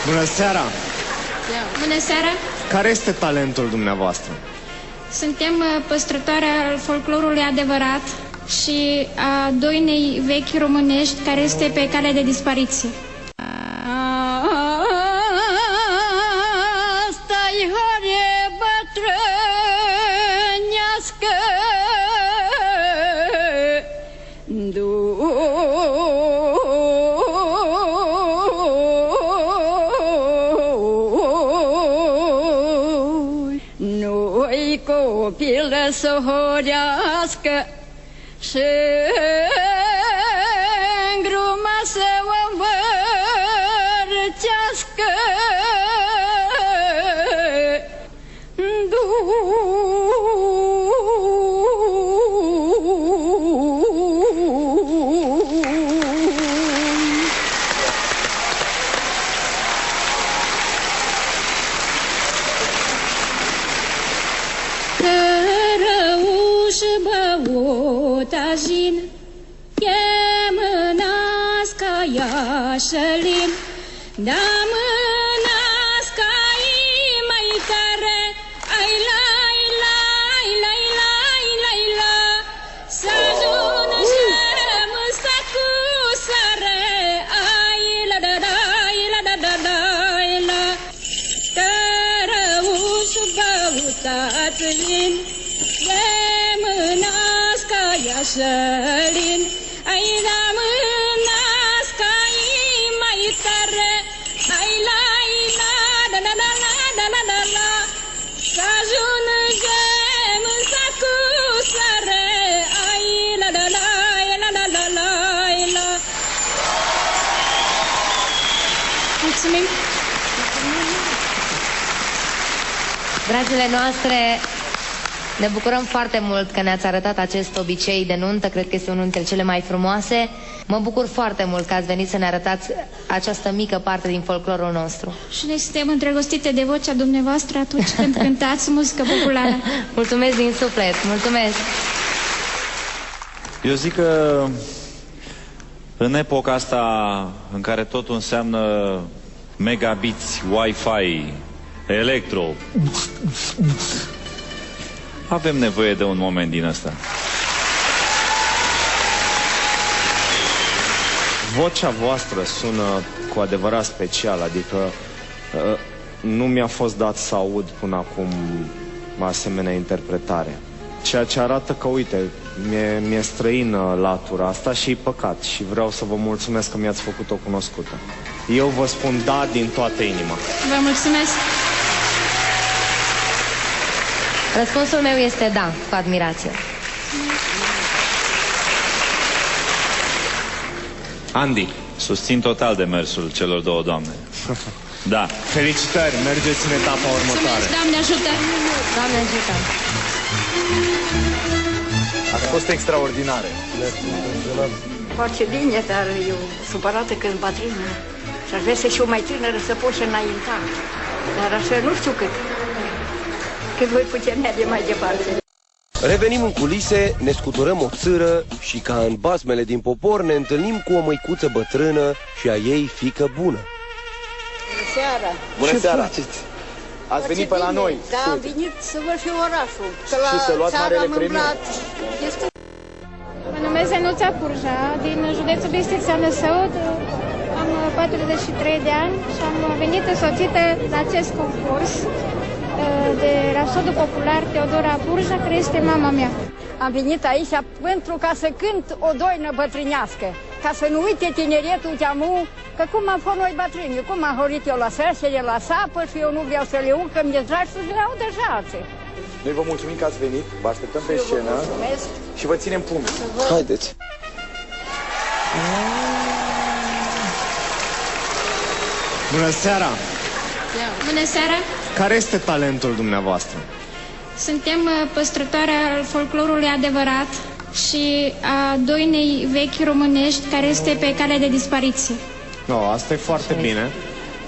Bună seara! Bună seara! Care este talentul dumneavoastră? Suntem păstrătoare al folclorului adevărat și a doinei vechi românești care este pe cale de dispariție. Asta-i hare bătrânească, nu-i copilă să horească și îngruma să o învârtească. Tajin, e mânească iașălim, da mânească mai tare, ai lai lai lai lai lai la, să ajună și mâsa cu sare, ai la da da la da da da la, cărăușu băutațin, e mânească iașălin, ai da mânească mai tare, ai lai la da da da la da la da la, să ajunge mânsa cu sare, ai la da la la la la la la. Mulțumim! Dragile noastre, ne bucurăm foarte mult că ne-ați arătat acest obicei de nuntă, cred că este unul dintre cele mai frumoase. Mă bucur foarte mult că ați venit să ne arătați această mică parte din folclorul nostru. Și noi suntem îndrăgostite de vocea dumneavoastră atunci când cântați muzică populară. Mulțumesc din suflet, mulțumesc! Eu zic că în epoca asta în care totul înseamnă megabits, Wi-Fi, electro, avem nevoie de un moment din ăsta. Vocea voastră sună cu adevărat special, adică nu mi-a fost dat să aud până acum asemenea interpretare. Ceea ce arată că, uite, mi-e străină latura asta și e păcat și vreau să vă mulțumesc că mi-ați făcut-o cunoscută. Eu vă spun da din toată inima. Vă mulțumesc! Răspunsul meu este da, cu admirație. Andy. Susțin total demersul celor două doamne. Da. Felicitări, mergeți în etapa următoare. Doamne ajută! Doamne ajută! A fost extraordinare. Foarte bine, dar eu supărată când bătrână. Și aș vrea să fiu mai tânără, să pot și înainta. Dar așa nu știu cât. Cât voi putea merge mai departe. Revenim în culise, ne scuturăm o țâră și ca în basmele din popor ne întâlnim cu o măicuță bătrână și a ei fiică bună. Bună seara! Bună seara! Ați venit pe la noi? Da, am venit să văd și orașul. Că la și să luați marele premiu. Mă numesc Zenuța Purja, din județul Bistrița Năsăud. Am 43 de ani și am venit însoțită la acest concurs de Rapsodul Popular Teodora Purja, care este mama mea. Am venit aici pentru ca să cânt o doină bătrânească, ca să nu uite tineretul de-amu, că cum am fost noi bătrâni, cum am horit eu la sărsele, la sapă și eu nu vreau să le urc, că mi-e dragi să le au deja alții. Noi vă mulțumim că ați venit, vă așteptăm pe scenă și vă ținem pumni. Haideți! Bună seara! Bună seara! Care este talentul dumneavoastră? Suntem păstrătoare al folclorului adevărat și a doinei vechi românești care este pe cale de dispariție. No, asta e foarte bine.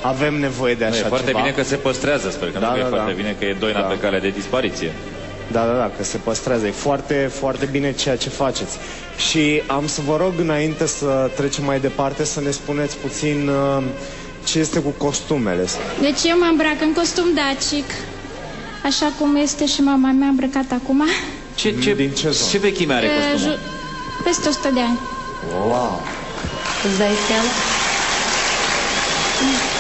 Avem nevoie de așa ceva. E foarte bine că se păstrează, sper că nu e foarte bine că e doina pe cale de dispariție. Da, că se păstrează. E foarte, foarte bine ceea ce faceți. Și am să vă rog, înainte să trecem mai departe, să ne spuneți puțin Ce este cu costumele? Deci eu mă îmbrac în costum dacic, așa cum este și mama mea îmbrăcat acum. Ce vechime are costumul? Peste 100 de ani. Wow! Îți dai seama?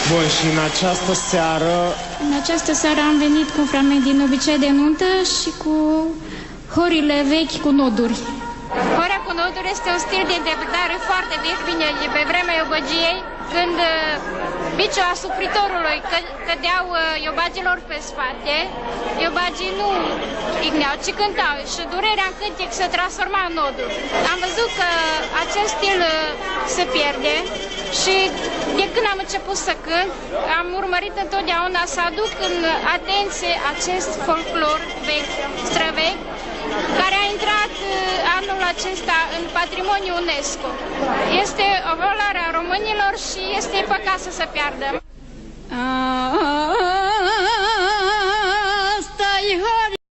Bun, și în această seară... În această seară am venit cu un fragment din Obicei de nuntă și cu horile vechi cu noduri. Horea cu noduri este un stil de interpretare foarte vechi, bine, pe vremea iobăgiei, când biciul asupritorului cădeau iobagilor pe spate, iobagii nu igneau, ci cântau și durerea în cântec se transforma în noduri. Am văzut că acest stil se pierde și de când am început să cânt, am urmărit întotdeauna să aduc în atenție acest folclor vechi, străvechi, care a intrat anul acesta în patrimoniul UNESCO. Este o valoare a românilor și este păcat să se piardă.